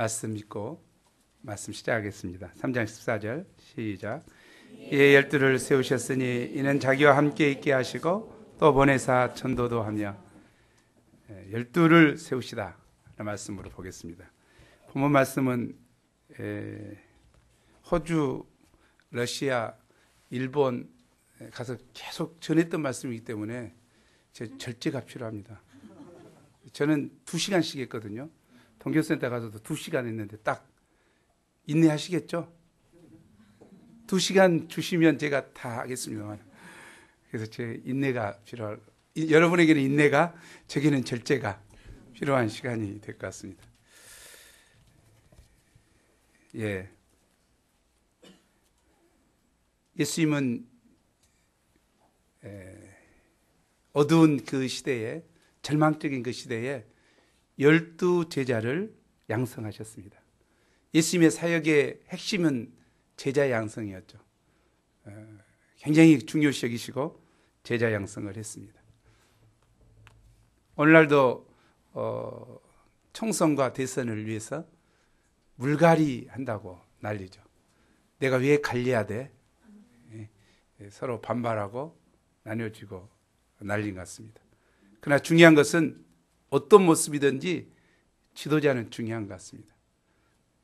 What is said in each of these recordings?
말씀 믿고 말씀 시작하겠습니다. 3장 14절 시작. 이에 열두를 세우셨으니 이는 자기와 함께 있게 하시고 또 보내사 전도도 하며. 열두를 세우시다 라는 말씀으로 보겠습니다. 본문 말씀은 호주, 러시아, 일본 가서 계속 전했던 말씀이기 때문에 절제가 필요합니다. 저는 2시간씩 했거든요. 동교센터 가서도 2시간 했는데 딱 인내하시겠죠? 2시간 주시면 제가 다 하겠습니다만. 그래서 제 인내가 필요할, 여러분에게는 인내가, 저에게는 절제가 필요한 시간이 될 것 같습니다. 예. 예수님은 어두운 그 시대에, 절망적인 그 시대에 12 제자를 양성하셨습니다. 예수님의 사역의 핵심은 제자 양성이었죠. 굉장히 중요시 여기시고 제자 양성을 했습니다. 오늘날도 총선과 대선을 위해서 물갈이 한다고 난리죠. 내가 왜 갈려야 돼? 서로 반발하고 나뉘어지고 난린 것 같습니다. 그러나 중요한 것은 어떤 모습이든지 지도자는 중요한 것 같습니다.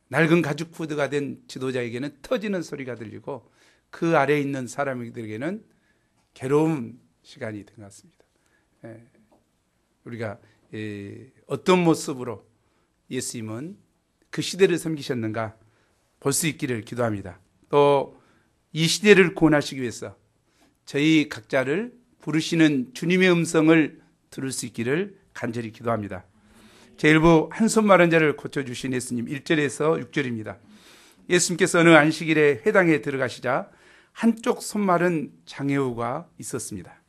낡은 가죽 푸드가 된 지도자에게는 터지는 소리가 들리고 그 아래에 있는 사람들에게는 괴로운 시간이 된 것 같습니다. 우리가 어떤 모습으로 예수님은 그 시대를 섬기셨는가 볼 수 있기를 기도합니다. 또 이 시대를 구원하시기 위해서 저희 각자를 부르시는 주님의 음성을 들을 수 있기를 간절히 기도합니다. 제1부 한손 마른 자를 고쳐주신 예수님 1절에서 6절입니다. 예수님께서 어느 안식일에 회당에 들어가시자 한쪽 손 마른 장애우가 있었습니다.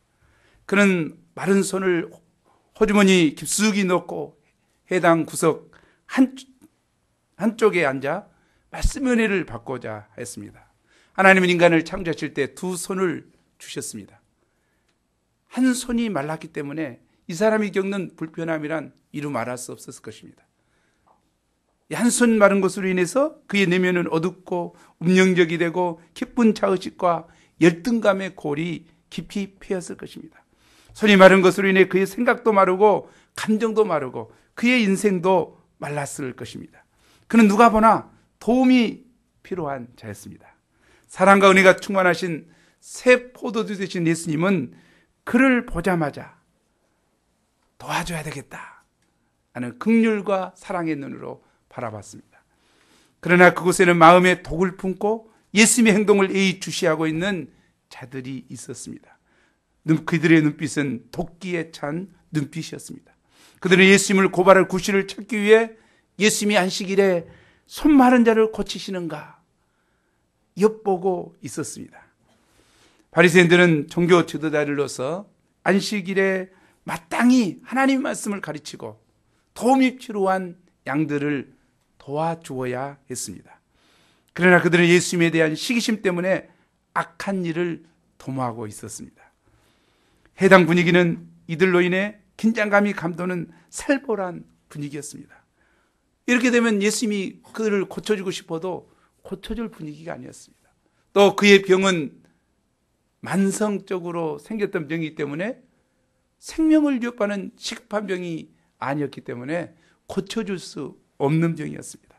그는 마른 손을 호주머니 깊숙이 넣고 회당 구석 한쪽에 앉아 말씀의 은혜를 받고자 했습니다. 하나님은 인간을 창조하실 때 2 손을 주셨습니다. 한 손이 말랐기 때문에 이 사람이 겪는 불편함이란 이루 말할 수 없었을 것입니다. 한 손 마른 것으로 인해서 그의 내면은 어둡고 운명적이 되고 기쁜 자의식과 열등감의 골이 깊이 패였을 것입니다. 손이 마른 것으로 인해 그의 생각도 마르고 감정도 마르고 그의 인생도 말랐을 것입니다. 그는 누가 보나 도움이 필요한 자였습니다. 사랑과 은혜가 충만하신 새 포도주 되신 예수님은 그를 보자마자 도와줘야 되겠다 하는 긍휼과 사랑의 눈으로 바라봤습니다. 그러나 그곳에는 마음에 독을 품고 예수님의 행동을 예의주시하고 있는 자들이 있었습니다. 그들의 눈빛은 도끼에 찬 눈빛이었습니다. 그들은 예수님을 고발할 구실을 찾기 위해 예수님이 안식일에 손 마른 자를 고치시는가 엿보고 있었습니다. 바리새인들은 종교 지도자들로서 안식일에 마땅히 하나님의 말씀을 가르치고 도움이 필요한 양들을 도와주어야 했습니다. 그러나 그들은 예수님에 대한 시기심 때문에 악한 일을 도모하고 있었습니다. 해당 분위기는 이들로 인해 긴장감이 감도는 살벌한 분위기였습니다. 이렇게 되면 예수님이 그를 고쳐주고 싶어도 고쳐줄 분위기가 아니었습니다. 또 그의 병은 만성적으로 생겼던 병이기 때문에 생명을 위협하는 시급한 병이 아니었기 때문에 고쳐줄 수 없는 병이었습니다.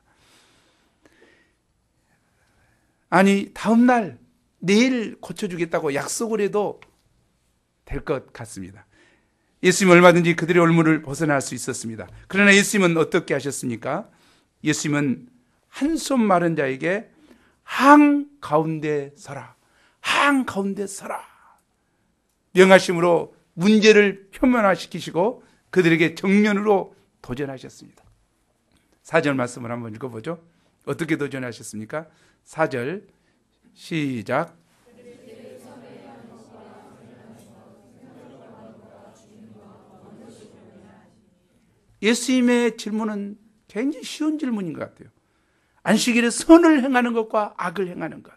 아니, 다음날 내일 고쳐주겠다고 약속을 해도 될 것 같습니다. 예수님은 얼마든지 그들의 올무를 벗어날 수 있었습니다. 그러나 예수님은 어떻게 하셨습니까? 예수님은 한손 마른 자에게 한가운데 서라, 한가운데 서라 명하심으로 문제를 표면화시키시고 그들에게 정면으로 도전하셨습니다. 4절 말씀을 한번 읽어보죠. 어떻게 도전하셨습니까? 4절 시작. 예수님의 질문은 굉장히 쉬운 질문인 것 같아요. 안식일에 선을 행하는 것과 악을 행하는 것,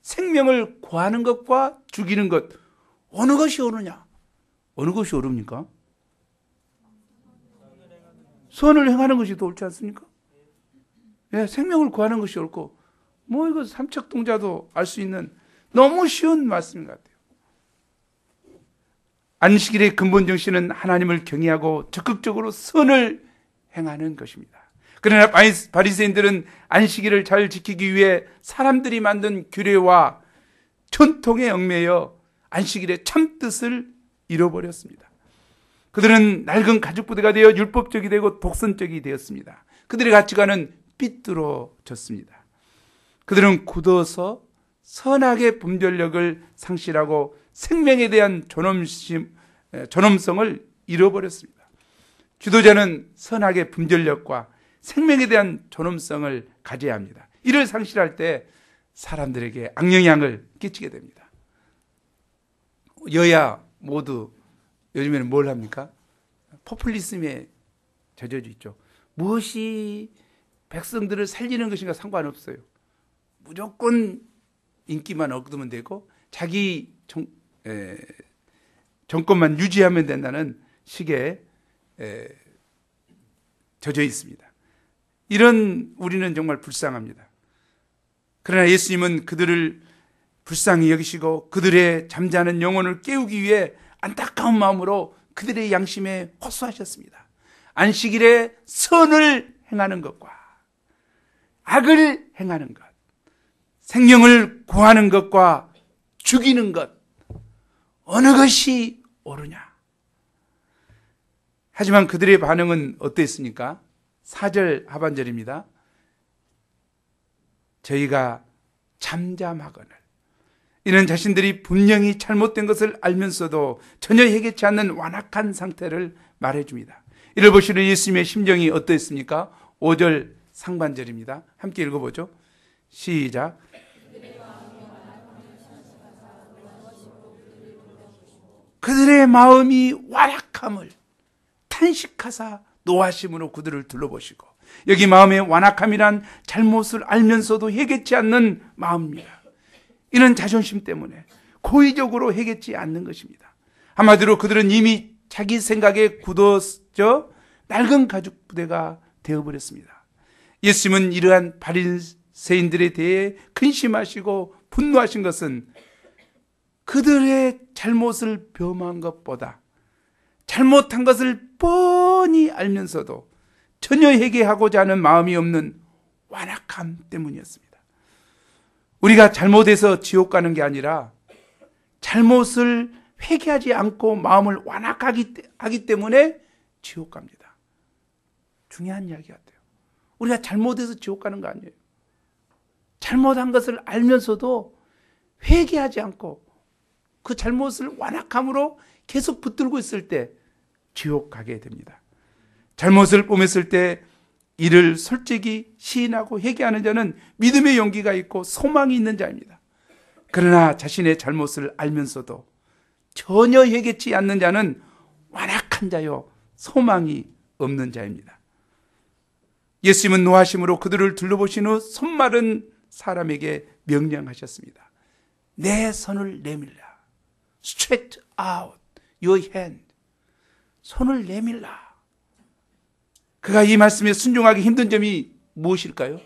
생명을 구하는 것과 죽이는 것, 어느 것이 옳으냐? 어느 것이 옳습니까? 선을 행하는 것이 더 옳지 않습니까? 생명을 구하는 것이 옳고, 이거 삼척동자도 알 수 있는 너무 쉬운 말씀인 것 같아요. 안식일의 근본 정신은 하나님을 경외하고 적극적으로 선을 행하는 것입니다. 그러나 바리새인들은 안식일을 잘 지키기 위해 사람들이 만든 규례와 전통에 얽매여 안식일의 참 뜻을 잃어버렸습니다. 그들은 낡은 가죽부대가 되어 율법적이 되고 독선적이 되었습니다. 그들의 가치관은 삐뚤어졌습니다. 그들은 굳어서 선악의 분별력을 상실하고 생명에 대한 존엄성을 잃어버렸습니다. 지도자는 선악의 분별력과 생명에 대한 존엄성을 가져야 합니다. 이를 상실할 때 사람들에게 악영향을 끼치게 됩니다. 여야 모두 요즘에는 뭘 합니까? 포퓰리즘에 젖어져 있죠. 무엇이 백성들을 살리는 것인가 상관없어요. 무조건 인기만 얻으면 되고 자기 정권만 유지하면 된다는 식의 젖어 있습니다. 이런 우리는 정말 불쌍합니다. 그러나 예수님은 그들을 불쌍히 여기시고 그들의 잠자는 영혼을 깨우기 위해 안타까운 마음으로 그들의 양심에 호소하셨습니다. 안식일에 선을 행하는 것과 악을 행하는 것, 생명을 구하는 것과 죽이는 것, 어느 것이 옳으냐? 하지만 그들의 반응은 어땠습니까? 4절 하반절입니다. 저희가 잠잠하거늘. 이는 자신들이 분명히 잘못된 것을 알면서도 전혀 해결치 않는 완악한 상태를 말해줍니다. 이를 보시는 예수님의 심정이 어떠했습니까? 5절 상반절입니다. 함께 읽어보죠. 시작. 그들의 마음이 완악함을 탄식하사 노하심으로 그들을 둘러보시고, 여기 마음의 완악함이란 잘못을 알면서도 해결치 않는 마음입니다. 이는 자존심 때문에 고의적으로 해결치 않는 것입니다. 한마디로 그들은 이미 자기 생각에 굳어져 낡은 가죽 부대가 되어버렸습니다. 예수님은 이러한 바리새인들에 대해 근심하시고 분노하신 것은 그들의 잘못을 범한 것보다 잘못한 것을 뻔히 알면서도 전혀 회개하고자 하는 마음이 없는 완악함 때문이었습니다. 우리가 잘못해서 지옥 가는 게 아니라 잘못을 회개하지 않고 마음을 완악하기 때문에 지옥 갑니다. 중요한 이야기 같아요. 우리가 잘못해서 지옥 가는 거 아니에요. 잘못한 것을 알면서도 회개하지 않고 그 잘못을 완악함으로 계속 붙들고 있을 때 지옥 가게 됩니다. 잘못을 뽐냈을 때 이를 솔직히 시인하고 회개하는 자는 믿음의 용기가 있고 소망이 있는 자입니다. 그러나 자신의 잘못을 알면서도 전혀 회개치 않는 자는 완악한 자요 소망이 없는 자입니다. 예수님은 노하심으로 그들을 둘러보신 후 손마른 사람에게 명령하셨습니다. 내 손을 내밀라. Stretch out your hand. 손을 내밀라. 그가 이 말씀에 순종하기 힘든 점이 무엇일까요?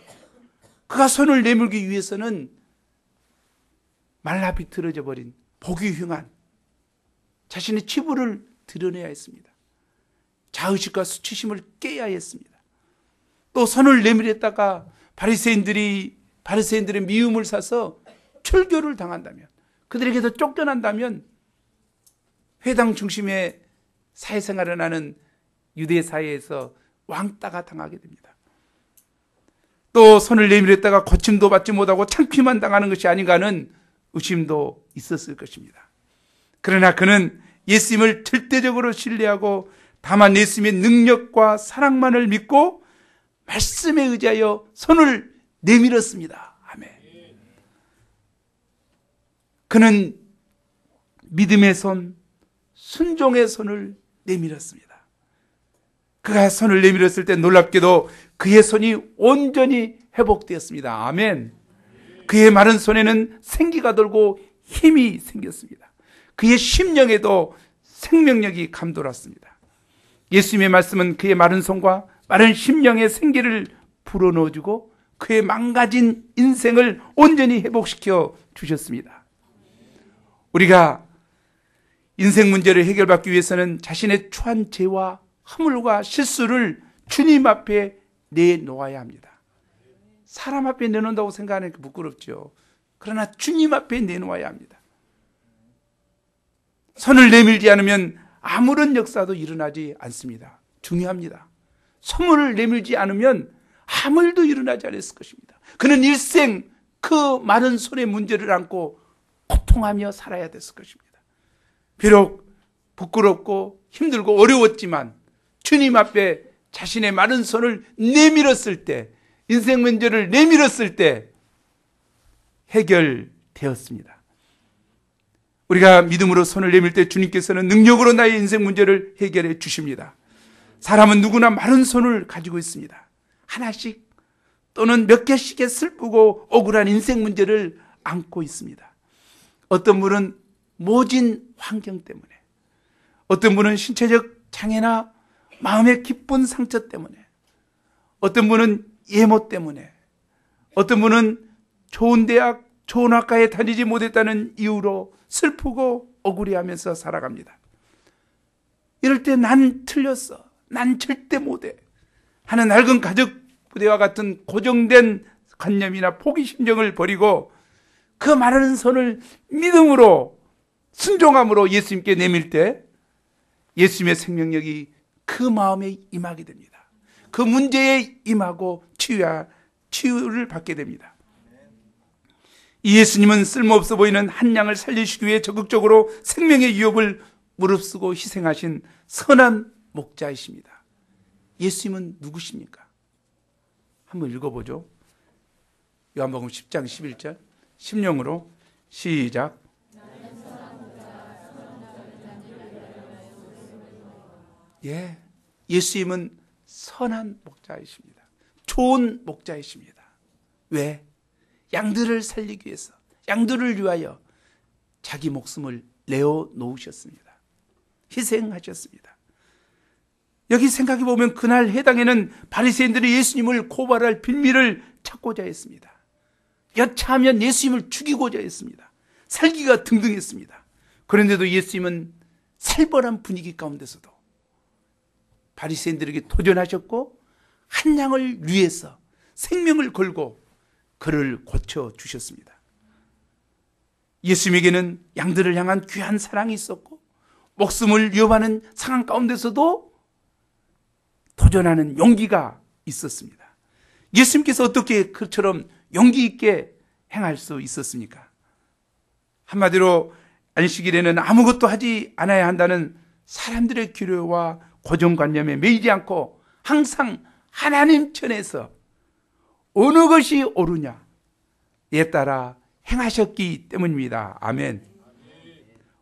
그가 손을 내밀기 위해서는 말라 비틀어져 버린 보기 흉한 자신의 치부를 드러내야 했습니다. 자의식과 수치심을 깨야 했습니다. 또 손을 내밀었다가 바리새인들의 미움을 사서 철교를 당한다면, 그들에게서 쫓겨난다면 회당 중심의 사회생활을 하는 유대 사회에서 왕따가 당하게 됩니다. 또 손을 내밀었다가 고침도 받지 못하고 창피만 당하는 것이 아닌가 하는 의심도 있었을 것입니다. 그러나 그는 예수님을 절대적으로 신뢰하고 다만 예수님의 능력과 사랑만을 믿고 말씀에 의지하여 손을 내밀었습니다. 아멘. 그는 믿음의 손, 순종의 손을 내밀었습니다. 그가 손을 내밀었을 때 놀랍게도 그의 손이 온전히 회복되었습니다. 아멘. 그의 마른 손에는 생기가 돌고 힘이 생겼습니다. 그의 심령에도 생명력이 감돌았습니다. 예수님의 말씀은 그의 마른 손과 마른 심령의 생기를 불어넣어주고 그의 망가진 인생을 온전히 회복시켜 주셨습니다. 우리가 인생 문제를 해결받기 위해서는 자신의 추한 죄와 허물과 실수를 주님 앞에 내놓아야 합니다. 사람 앞에 내놓는다고 생각하니까 부끄럽죠. 그러나 주님 앞에 내놓아야 합니다. 손을 내밀지 않으면 아무런 역사도 일어나지 않습니다. 중요합니다. 손을 내밀지 않으면 아무 일도 일어나지 않았을 것입니다. 그는 일생 그 많은 손의 문제를 안고 고통하며 살아야 됐을 것입니다. 비록 부끄럽고 힘들고 어려웠지만 주님 앞에 자신의 마른 손을 내밀었을 때, 인생 문제를 내밀었을 때 해결되었습니다. 우리가 믿음으로 손을 내밀 때 주님께서는 능력으로 나의 인생 문제를 해결해 주십니다. 사람은 누구나 마른 손을 가지고 있습니다. 하나씩 또는 몇 개씩의 슬프고 억울한 인생 문제를 안고 있습니다. 어떤 분은 모진 환경 때문에, 어떤 분은 신체적 장애나 마음의 깊은 상처 때문에, 어떤 분은 예모 때문에, 어떤 분은 좋은 대학, 좋은 학과에 다니지 못했다는 이유로 슬프고 억울해하면서 살아갑니다. 이럴 때 난 틀렸어, 난 절대 못해 하는 낡은 가족 부대와 같은 고정된 관념이나 포기 심정을 버리고 그 마른 손을 믿음으로 순종함으로 예수님께 내밀 때 예수님의 생명력이 그 마음에 임하게 됩니다. 그 문제에 임하고 치유를 받게 됩니다. 이 예수님은 쓸모없어 보이는 한 양을 살리시기 위해 적극적으로 생명의 위협을 무릅쓰고 희생하신 선한 목자이십니다. 예수님은 누구십니까? 한번 읽어보죠. 요한복음 10장 11절 심령으로 시작. 예, 예수님은 선한 목자이십니다. 좋은 목자이십니다. 왜? 양들을 살리기 위해서, 양들을 위하여 자기 목숨을 내어 놓으셨습니다. 희생하셨습니다. 여기 생각해 보면 그날 해당에는 바리새인들이 예수님을 고발할 빌미를 찾고자 했습니다. 여차하면 예수님을 죽이고자 했습니다. 살기가 등등했습니다. 그런데도 예수님은 살벌한 분위기 가운데서도 바리새인들에게 도전하셨고 한 양을 위해서 생명을 걸고 그를 고쳐주셨습니다. 예수님에게는 양들을 향한 귀한 사랑이 있었고 목숨을 위협하는 상황 가운데서도 도전하는 용기가 있었습니다. 예수님께서 어떻게 그처럼 용기 있게 행할 수 있었습니까? 한마디로 안식일에는 아무것도 하지 않아야 한다는 사람들의 기류와 고정관념에 매이지 않고 항상 하나님 편에서 어느 것이 옳으냐에 따라 행하셨기 때문입니다. 아멘.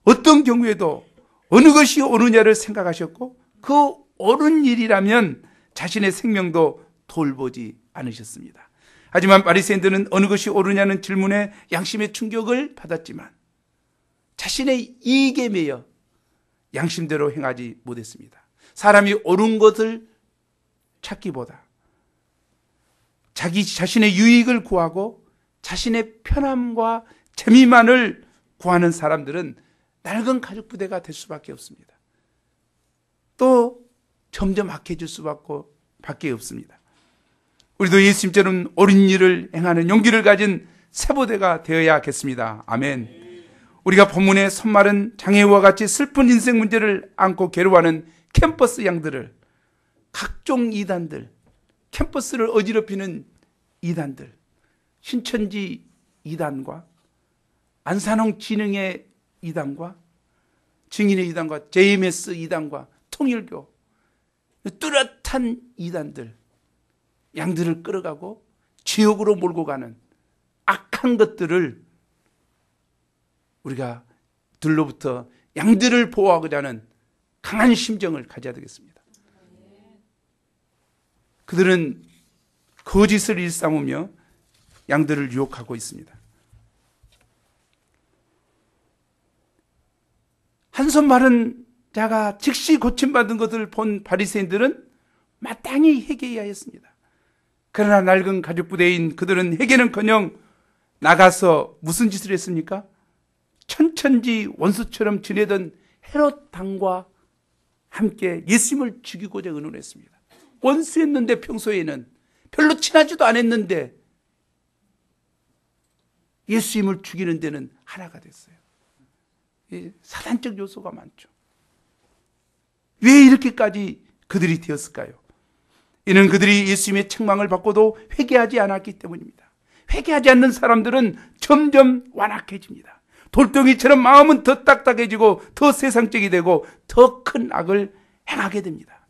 어떤 경우에도 어느 것이 옳으냐를 생각하셨고 그 옳은 일이라면 자신의 생명도 돌보지 않으셨습니다. 하지만 바리새인들은 어느 것이 옳으냐는 질문에 양심의 충격을 받았지만 자신의 이익에 매여 양심대로 행하지 못했습니다. 사람이 옳은 것을 찾기보다 자신의 유익을 구하고 자신의 편함과 재미만을 구하는 사람들은 낡은 가죽 부대가 될 수밖에 없습니다. 또 점점 악해질 수밖에 없습니다. 우리도 예수님처럼 옳은 일을 행하는 용기를 가진 세보대가 되어야겠습니다. 아멘. 우리가 본문의 손마른 장애우와 같이 슬픈 인생 문제를 안고 괴로워하는 캠퍼스 양들을, 각종 이단들, 캠퍼스를 어지럽히는 이단들, 신천지 이단과 안산홍 진흥의 이단과 증인의 이단과 JMS 이단과 통일교, 뚜렷한 이단들, 양들을 끌어가고 지옥으로 몰고 가는 악한 것들을 우리가 들로부터 양들을 보호하고자 하는 강한 심정을 가져야 되겠습니다. 그들은 거짓을 일삼으며 양들을 유혹하고 있습니다. 한 손 마른 자가 즉시 고침받은 것을 본 바리새인들은 마땅히 회개해야 했습니다. 그러나 낡은 가죽부대인 그들은 회개는커녕 나가서 무슨 짓을 했습니까? 천천지 원수처럼 지내던 헤롯 왕과 함께 예수님을 죽이고자 의논했습니다. 원수였는데 평소에는 별로 친하지도 않았는데 예수님을 죽이는 데는 하나가 됐어요. 사단적 요소가 많죠. 왜 이렇게까지 그들이 되었을까요? 이는 그들이 예수님의 책망을 받고도 회개하지 않았기 때문입니다. 회개하지 않는 사람들은 점점 완악해집니다. 돌덩이처럼 마음은 더 딱딱해지고 더 세상적이 되고 더 큰 악을 행하게 됩니다.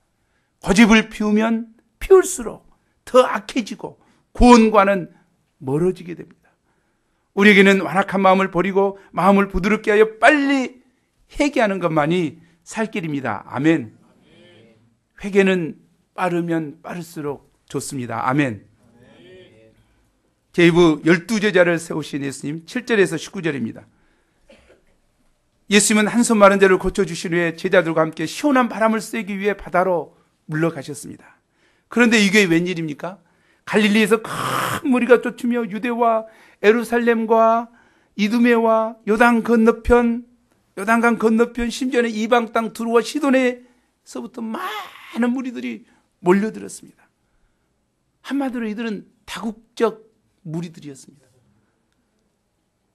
고집을 피우면 피울수록 더 악해지고 구원과는 멀어지게 됩니다. 우리에게는 완악한 마음을 버리고 마음을 부드럽게 하여 빨리 회개하는 것만이 살 길입니다. 아멘. 회개는 빠르면 빠를수록 좋습니다. 아멘. 계부 12제자를 세우신 예수님 7절에서 19절입니다. 예수님은 한손 마른 자를 고쳐주신 후에 제자들과 함께 시원한 바람을 쐬기 위해 바다로 물러가셨습니다. 그런데 이게 웬일입니까? 갈릴리에서 큰 무리가 쫓으며 유대와 예루살렘과 이두메와 요단강 건너편 심지어는 이방 땅 두루와 시돈에서부터 많은 무리들이 몰려들었습니다. 한마디로 이들은 다국적 무리들이었습니다.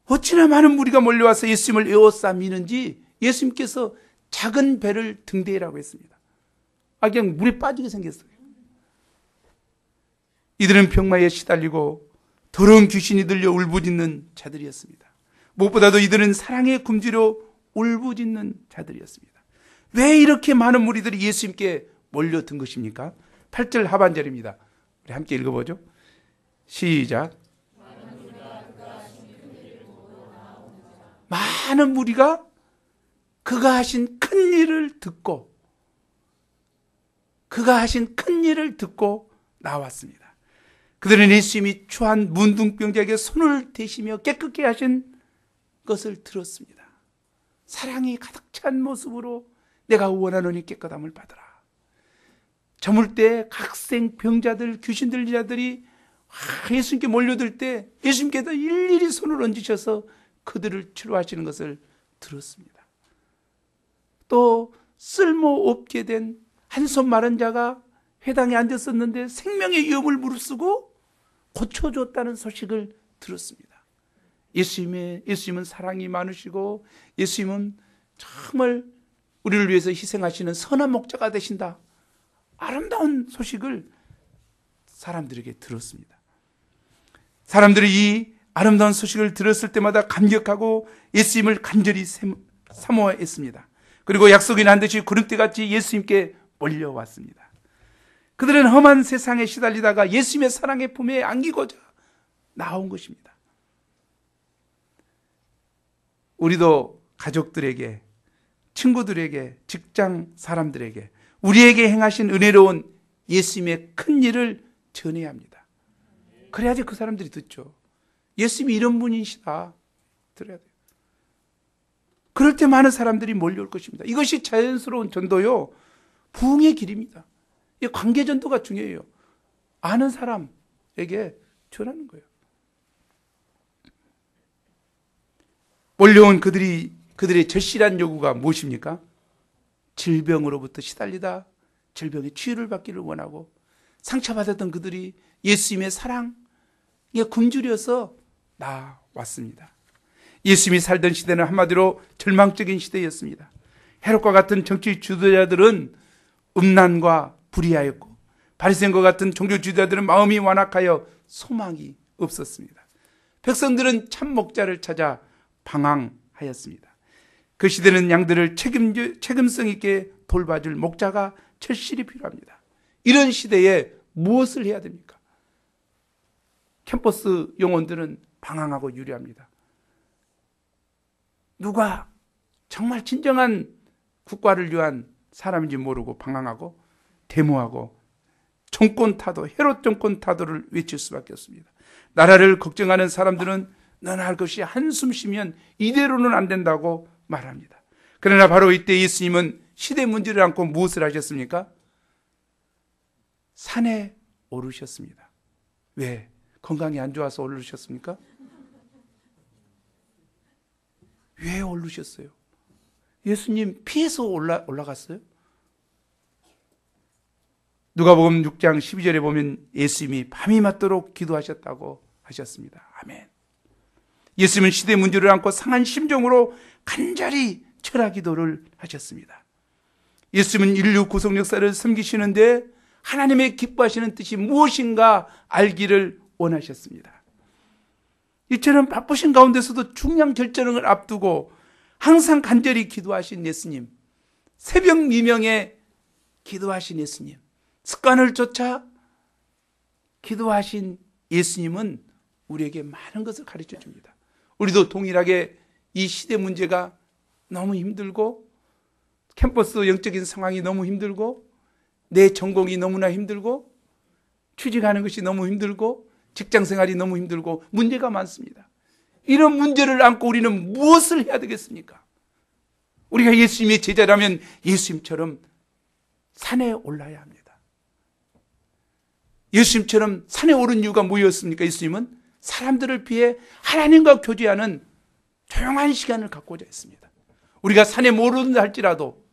어찌나 많은 무리가 몰려와서 예수님을 에워싸미는지 예수님께서 작은 배를 등대라고 했습니다. 그냥 물에 빠지게 생겼어요. 이들은 병마에 시달리고 더러운 귀신이 들려 울부짖는 자들이었습니다. 무엇보다도 이들은 사랑의 굶주려 울부짖는 자들이었습니다. 왜 이렇게 많은 무리들이 예수님께 몰려든 것입니까? 8절 하반절입니다. 우리 함께 읽어보죠. 시작. 많은 무리가 그가 하신 큰 일을 듣고 나왔습니다. 그들은 예수님이 추한 문둥병자에게 손을 대시며 깨끗게 하신 것을 들었습니다. 사랑이 가득 찬 모습으로 내가 원하노니 깨끗함을 받으라. 저물 때 각생 병자들, 귀신 들린 자들이 예수님께 몰려들 때 예수님께서 일일이 손을 얹으셔서 그들을 치료하시는 것을 들었습니다. 또 쓸모없게 된 한손 마른 자가 회당에 앉았었는데 생명의 위험을 무릅쓰고 고쳐줬다는 소식을 들었습니다. 예수님은 사랑이 많으시고 예수님은 정말 우리를 위해서 희생하시는 선한 목자가 되신다. 아름다운 소식을 사람들에게 들었습니다. 사람들이 이 아름다운 소식을 들었을 때마다 감격하고 예수님을 간절히 사모했습니다. 그리고 약속이 난 듯이 구름대같이 예수님께 몰려왔습니다. 그들은 험한 세상에 시달리다가 예수님의 사랑의 품에 안기고자 나온 것입니다. 우리도 가족들에게, 친구들에게, 직장 사람들에게 우리에게 행하신 은혜로운 예수님의 큰 일을 전해야 합니다. 그래야지 그 사람들이 듣죠. 예수님이 이런 분이시다. 들어야 돼요. 그럴 때 많은 사람들이 몰려올 것입니다. 이것이 자연스러운 전도요. 부흥의 길입니다. 이 관계 전도가 중요해요. 아는 사람에게 전하는 거예요. 몰려온 그들의 절실한 요구가 무엇입니까? 질병으로부터 시달리다 질병의 치유를 받기를 원하고 상처받았던 그들이 예수님의 사랑에 굶주려서 나왔습니다. 예수님이 살던 시대는 한마디로 절망적인 시대였습니다. 헤롯과 같은 정치 지도자들은 음란과 불의하였고 바리새인과 같은 종교 지도자들은 마음이 완악하여 소망이 없었습니다. 백성들은 참 목자를 찾아 방황하였습니다. 그 시대는 양들을 책임성 있게 돌봐줄 목자가 절실히 필요합니다. 이런 시대에 무엇을 해야 됩니까? 캠퍼스 영혼들은 방황하고 유리합니다. 누가 정말 진정한 국가를 위한 사람인지 모르고 방황하고 데모하고 정권 타도, 헤롯 정권 타도를 외칠 수밖에 없습니다. 나라를 걱정하는 사람들은 너나 할 것이 한숨 쉬면 이대로는 안 된다고 말합니다. 그러나 바로 이때 예수님은 시대 문제를 안고 무엇을 하셨습니까? 산에 오르셨습니다. 왜? 건강이 안 좋아서 오르셨습니까? 왜 오르셨어요? 예수님 피해서 올라갔어요? 누가복음 6장 12절에 보면 예수님이 밤이 맞도록 기도하셨다고 하셨습니다. 아멘. 예수님은 시대 문제를 안고 상한 심정으로 간절히 철학 기도를 하셨습니다. 예수님은 인류 구속 역사를 섬기시는데 하나님의 기뻐하시는 뜻이 무엇인가 알기를 원하셨습니다. 이처럼 바쁘신 가운데서도 중요한 결정을 앞두고 항상 간절히 기도하신 예수님, 새벽 미명에 기도하신 예수님, 습관을 쫓아 기도하신 예수님은 우리에게 많은 것을 가르쳐 줍니다. 우리도 동일하게 이 시대 문제가 너무 힘들고 캠퍼스 영적인 상황이 너무 힘들고 내 전공이 너무나 힘들고 취직하는 것이 너무 힘들고 직장 생활이 너무 힘들고 문제가 많습니다. 이런 문제를 안고 우리는 무엇을 해야 되겠습니까? 우리가 예수님의 제자라면 예수님처럼 산에 올라야 합니다. 예수님처럼 산에 오른 이유가 뭐였습니까? 예수님은 사람들을 피해 하나님과 교제하는 조용한 시간을 갖고자 했습니다. 우리가 산에 못 오른다 할지라도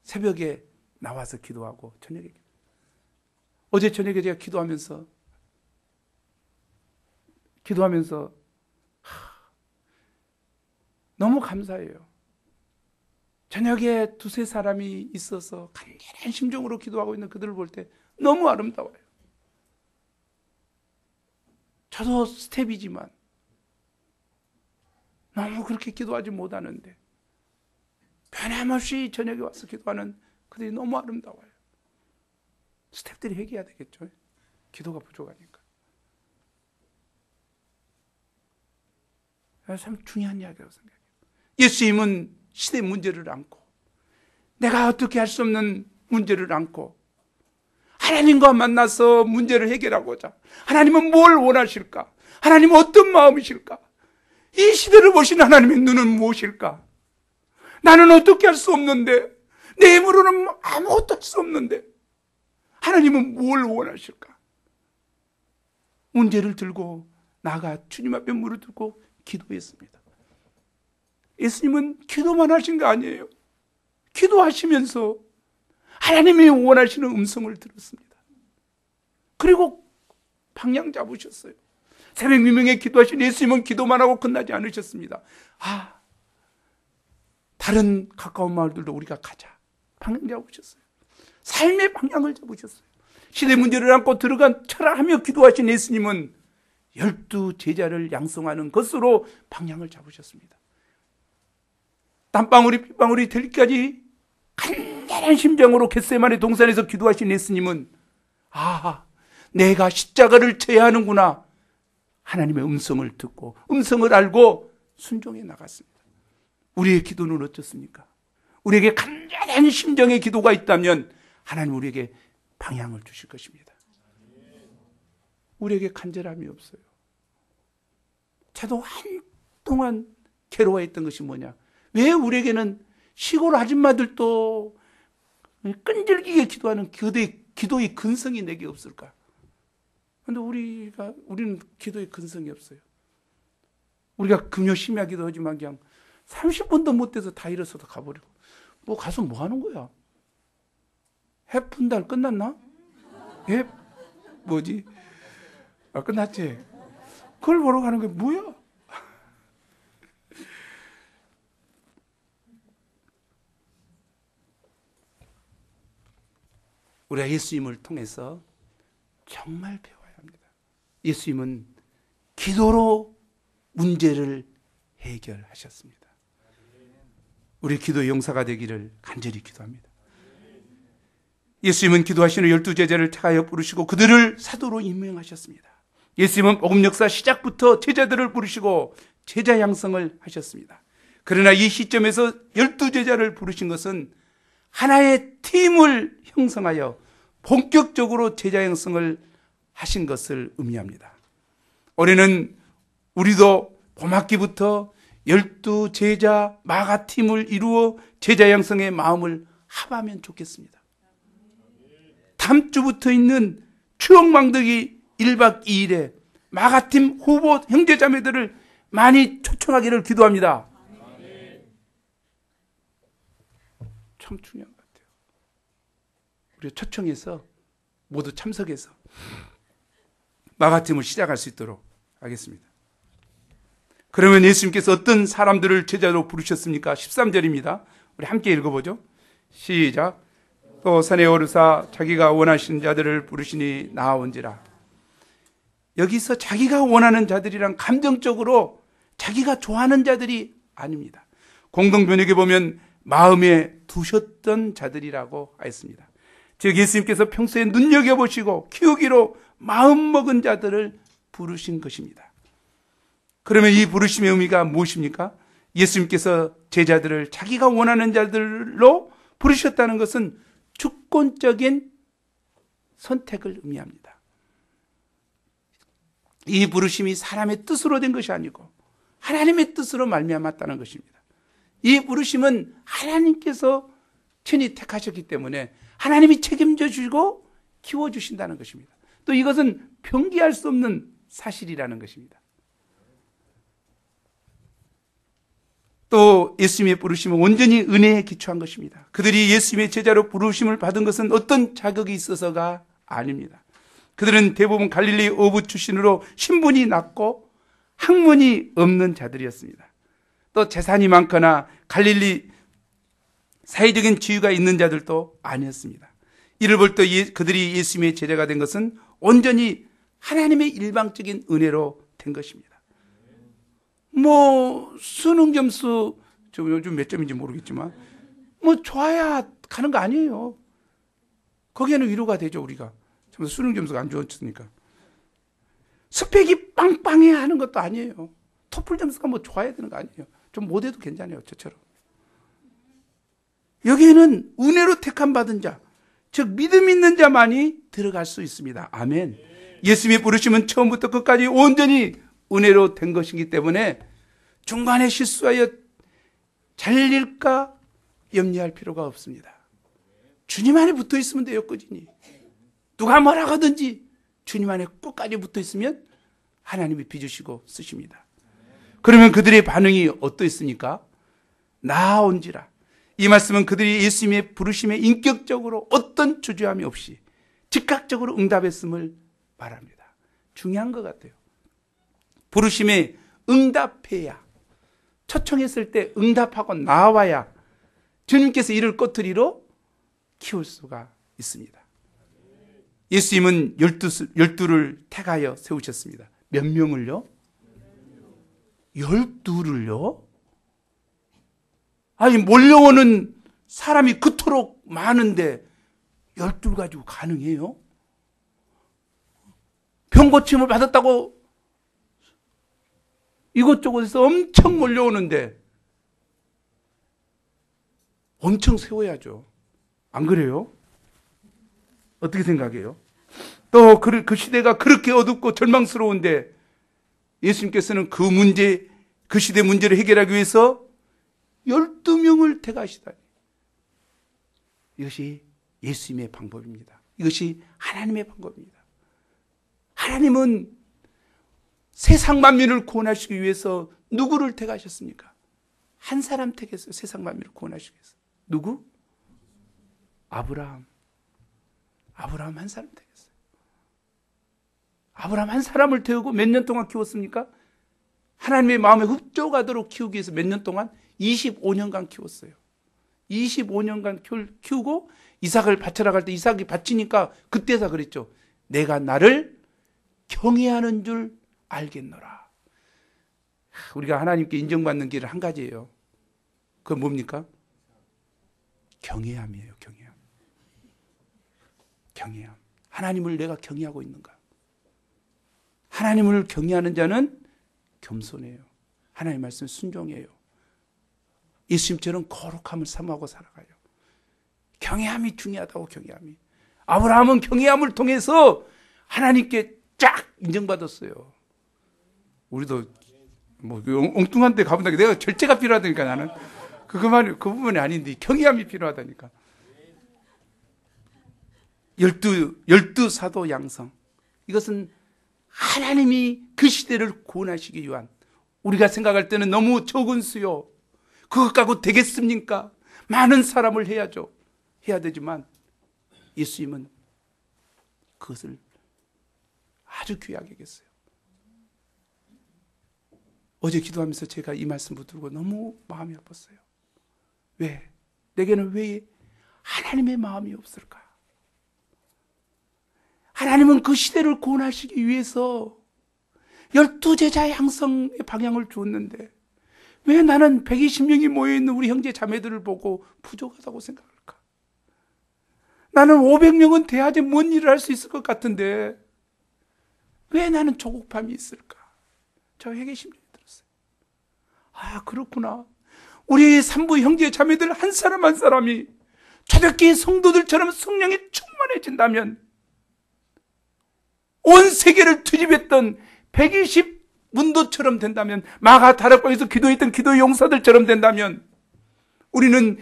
새벽에 나와서 기도하고 저녁에 기도. 어제 저녁에 제가 기도하면서 너무 감사해요. 저녁에 두세 사람이 있어서 간절한 심정으로 기도하고 있는 그들을 볼 때 너무 아름다워요. 저도 스텝이지만 너무 그렇게 기도하지 못하는데 변함없이 저녁에 와서 기도하는 그들이 너무 아름다워요. 스텝들이 회개해야 되겠죠. 기도가 부족하니까. 참 중요한 이야기라고 생각해요. 예수님은 시대 문제를 안고 내가 어떻게 할 수 없는 문제를 안고 하나님과 만나서 문제를 해결하고자 하나님은 뭘 원하실까? 하나님은 어떤 마음이실까? 이 시대를 보신 하나님의 눈은 무엇일까? 나는 어떻게 할 수 없는데 내 힘으로는 아무것도 할 수 없는데 하나님은 뭘 원하실까? 문제를 들고 나가 주님 앞에 무릎 꿇고 기도했습니다. 예수님은 기도만 하신 거 아니에요. 기도하시면서 하나님이 원하시는 음성을 들었습니다. 그리고 방향 잡으셨어요. 새벽 미명에 기도하신 예수님은 기도만 하고 끝나지 않으셨습니다. 다른 가까운 마을들도 우리가 가자. 방향 잡으셨어요. 삶의 방향을 잡으셨어요. 시대 문제를 안고 들어간 철학하며 기도하신 예수님은 12 제자를 양성하는 것으로 방향을 잡으셨습니다. 땀방울이 핏방울이 되기까지 간절한 심정으로 겟세마네 동산에서 기도하신 예수님은 내가 십자가를 져야 하는구나. 하나님의 음성을 듣고 음성을 알고 순종해 나갔습니다. 우리의 기도는 어떻습니까? 우리에게 간절한 심정의 기도가 있다면 하나님 우리에게 방향을 주실 것입니다. 우리에게 간절함이 없어요. 저도 한동안 괴로워했던 것이 뭐냐? 왜 우리에게는 시골 아줌마들도 끈질기게 기도하는 기도의 근성이 내게 없을까? 그런데 우리는 기도의 근성이 없어요. 우리가 금요 심야 기도하지만 그냥 30분도 못 돼서 다 일어서도 가버리고 가서 뭐 하는 거야? 해 푼달 끝났나? 뭐지? 끝났지? 그걸 보러 가는 게 뭐야? 우리가 예수님을 통해서 정말 배워야 합니다. 예수님은 기도로 문제를 해결하셨습니다. 우리 기도 용사가 되기를 간절히 기도합니다. 예수님은 기도하시는 12 제자를 택하여 부르시고 그들을 사도로 임명하셨습니다. 예수님은 복음 역사 시작부터 제자들을 부르시고 제자 양성을 하셨습니다. 그러나 이 시점에서 12 제자를 부르신 것은 하나의 팀을 형성하여 본격적으로 제자 형성을 하신 것을 의미합니다. 올해는 우리도 봄학기부터 12 제자 마가팀을 이루어 제자 양성의 마음을 합하면 좋겠습니다. 다음 주부터 있는 추억 망대기 1박 2일에 마가팀 후보 형제자매들을 많이 초청하기를 기도합니다. 참 중요한 것 같아요. 우리 초청해서 모두 참석해서 마가팀을 시작할 수 있도록 하겠습니다. 그러면 예수님께서 어떤 사람들을 제자로 부르셨습니까? 13절입니다. 우리 함께 읽어보죠. 시작. 또 산에 오르사 자기가 원하시는 자들을 부르시니 나아온지라. 여기서 자기가 원하는 자들이란 감정적으로 자기가 좋아하는 자들이 아닙니다. 공동번역에 보면 마음에 두셨던 자들이라고 하였습니다. 즉 예수님께서 평소에 눈여겨보시고 키우기로 마음먹은 자들을 부르신 것입니다. 그러면 이 부르심의 의미가 무엇입니까? 예수님께서 제자들을 자기가 원하는 자들로 부르셨다는 것은 주권적인 선택을 의미합니다. 이 부르심이 사람의 뜻으로 된 것이 아니고 하나님의 뜻으로 말미암았다는 것입니다. 이 부르심은 하나님께서 친히 택하셨기 때문에 하나님이 책임져 주시고 키워주신다는 것입니다. 또 이것은 변기할 수 없는 사실이라는 것입니다. 또 예수님의 부르심은 온전히 은혜에 기초한 것입니다. 그들이 예수님의 제자로 부르심을 받은 것은 어떤 자격이 있어서가 아닙니다. 그들은 대부분 갈릴리 어부 출신으로 신분이 낮고 학문이 없는 자들이었습니다. 또 재산이 많거나 갈릴리 사회적인 지위가 있는 자들도 아니었습니다. 이를 볼 때 그들이 예수님의 제자가 된 것은 온전히 하나님의 일방적인 은혜로 된 것입니다. 수능 점수 요즘 몇 점인지 모르겠지만 좋아야 가는 거 아니에요. 거기에는 위로가 되죠. 우리가 수능 점수가 안 좋았으니까. 스펙이 빵빵해야 하는 것도 아니에요. 토플 점수가 좋아야 되는 거 아니에요. 좀 못해도 괜찮아요. 저처럼. 여기에는 은혜로 택함 받은 자, 즉 믿음 있는 자만이 들어갈 수 있습니다. 아멘. 예수님의 부르심은 처음부터 끝까지 온전히 은혜로 된 것이기 때문에 중간에 실수하여 잘릴까 염려할 필요가 없습니다. 주님 안에 붙어 있으면 돼요. 꾸준히. 누가 뭐라 하든지 주님 안에 끝까지 붙어 있으면 하나님이 빚으시고 쓰십니다. 그러면 그들의 반응이 어떠했습니까? 나아온지라. 이 말씀은 그들이 예수님의 부르심에 인격적으로 어떤 주저함이 없이 즉각적으로 응답했음을 말합니다. 중요한 것 같아요. 부르심에 응답해야, 초청했을 때 응답하고 나와야 주님께서 이를 꼬투리로 키울 수가 있습니다. 예수님은 12를 택하여 세우셨습니다. 몇 명을요? 12를요? 아니 몰려오는 사람이 그토록 많은데 12 가지고 가능해요? 병고침을 받았다고 이곳저곳에서 엄청 몰려오는데 엄청 세워야죠. 안 그래요? 어떻게 생각해요? 또 그 시대가 그렇게 어둡고 절망스러운데 예수님께서는 그 시대 문제를 해결하기 위해서 12명을 택하시다니. 이것이 예수님의 방법입니다. 이것이 하나님의 방법입니다. 하나님은 세상 만민을 구원하시기 위해서 누구를 택하셨습니까? 한 사람 택했어요. 세상 만민을 구원하시기 위해서. 누구? 아브라함 한 사람 택했어요. 아브라함 한 사람을 태우고 몇 년 동안 키웠습니까? 하나님의 마음에 흡족하도록 키우기 위해서 몇 년 동안? 25년간 키웠어요. 25년간 키우고 이삭을 바쳐라 갈 때 이삭이 바치니까 그때서 그랬죠. 내가 나를 경외하는 줄 알겠노라. 우리가 하나님께 인정받는 길은 한 가지예요. 그건 뭡니까? 경외함이에요. 경외함. 하나님을 내가 경외하고 있는가? 하나님을 경외하는 자는 겸손해요. 하나님 말씀 순종해요. 예수님처럼 거룩함을 사모하고 살아가요. 경외함이 중요하다고. 경외함이. 아브라함은 경외함을 통해서 하나님께 쫙 인정받았어요. 우리도 엉뚱한 데 가본다니까 내가 절제가 필요하다니까. 나는 그 부분이 아닌데 경외함이 필요하다니까. 열두 사도 양성. 이것은 하나님이 그 시대를 구원하시기 위한, 우리가 생각할 때는 너무 적은 수요, 그것 갖고 되겠습니까? 많은 사람을 해야죠. 해야 되지만 예수님은 그것을 아주 귀하게 했어요. 어제 기도하면서 제가 이 말씀 붙들고 너무 마음이 아팠어요. 왜? 내게는 왜 하나님의 마음이 없을까? 하나님은 그 시대를 구원하시기 위해서 12제자 양성의 방향을 주었는데 왜 나는 120명이 모여있는 우리 형제 자매들을 보고 부족하다고 생각할까? 나는 500명은 돼야지 뭔 일을 할 수 있을 것 같은데 왜 나는 조급함이 있을까? 저 회개심령이 들었어요. 아, 그렇구나. 우리 산부 형제 자매들 한 사람 한 사람이 초대교회 성도들처럼 성령이 충만해진다면 온 세계를 뒤집었던 120 문도처럼 된다면, 마가 다락방에서 기도했던 기도 용사들처럼 된다면 우리는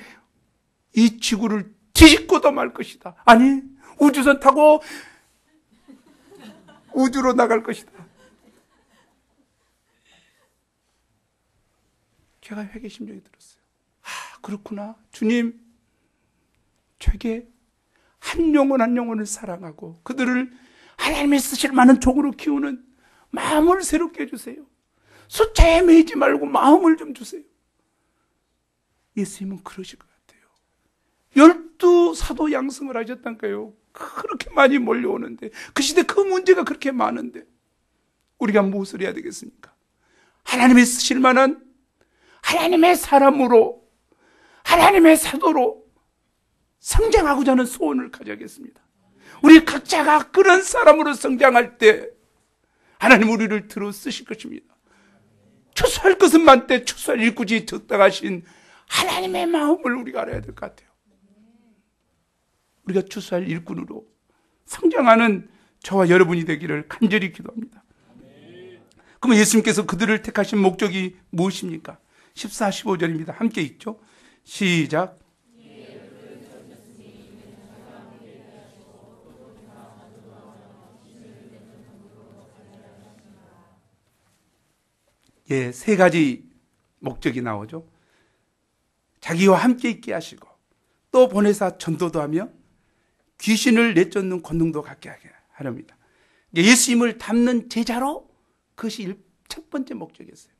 이 지구를 뒤집고도 말 것이다. 아니, 우주선 타고 우주로 나갈 것이다. 제가 회개심령이 들었어요. 아, 그렇구나. 주님, 저에게 한 영혼 한 영혼을 사랑하고 그들을 하나님의 쓰실 만한 종으로 키우는 마음을 새롭게 해주세요. 숫자에 매이지 말고 마음을 좀 주세요. 예수님은 그러실 것 같아요. 12 사도 양성을 하셨다니까요. 그렇게 많이 몰려오는데, 그 시대 그 문제가 그렇게 많은데 우리가 무엇을 해야 되겠습니까? 하나님이 쓰실 만한 하나님의 사람으로, 하나님의 사도로 성장하고자 하는 소원을 가져야겠습니다. 우리 각자가 그런 사람으로 성장할 때 하나님 우리를 들어 쓰실 것입니다. 추수할 것은 많되 추수할 일꾼이 적다 하신 하나님의 마음을 우리가 알아야 될 것 같아요. 우리가 추수할 일꾼으로 성장하는 저와 여러분이 되기를 간절히 기도합니다. 그러면 예수님께서 그들을 택하신 목적이 무엇입니까? 14, 15절입니다. 함께 읽죠. 시작. 예, 세 가지 목적이 나오죠. 자기와 함께 있게 하시고, 또 보내사 전도도 하며 귀신을 내쫓는 권능도 갖게 하게 하렵니다. 예수님을 닮는 제자로, 그것이 첫 번째 목적이었어요.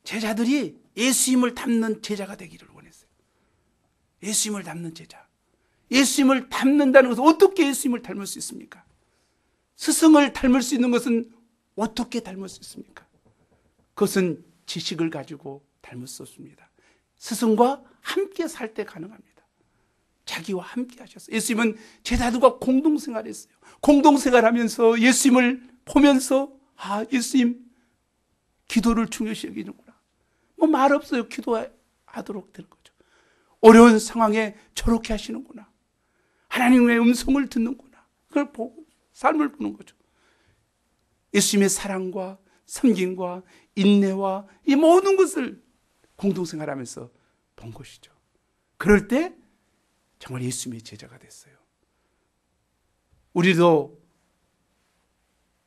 제자들이 예수님을 닮는 제자가 되기를 원했어요. 예수님을 닮는 제자. 예수님을 닮는다는 것은 어떻게 예수님을 닮을 수 있습니까? 스승을 닮을 수 있는 것은 어떻게 닮을 수 있습니까? 그것은 지식을 가지고 닮을 수 없습니다. 스승과 함께 살 때 가능합니다. 자기와 함께 하셨어요. 예수님은 제자들과 공동생활했어요. 공동생활하면서 예수님을 보면서, 아, 예수님 기도를 중요시 여기는구나. 뭐 말 없어요. 기도하도록 되는 거죠. 어려운 상황에 저렇게 하시는구나. 하나님의 음성을 듣는구나. 그걸 보고 삶을 보는 거죠. 예수님의 사랑과 섬김과 인내와 이 모든 것을 공동생활하면서 본 것이죠. 그럴 때 정말 예수님의 제자가 됐어요. 우리도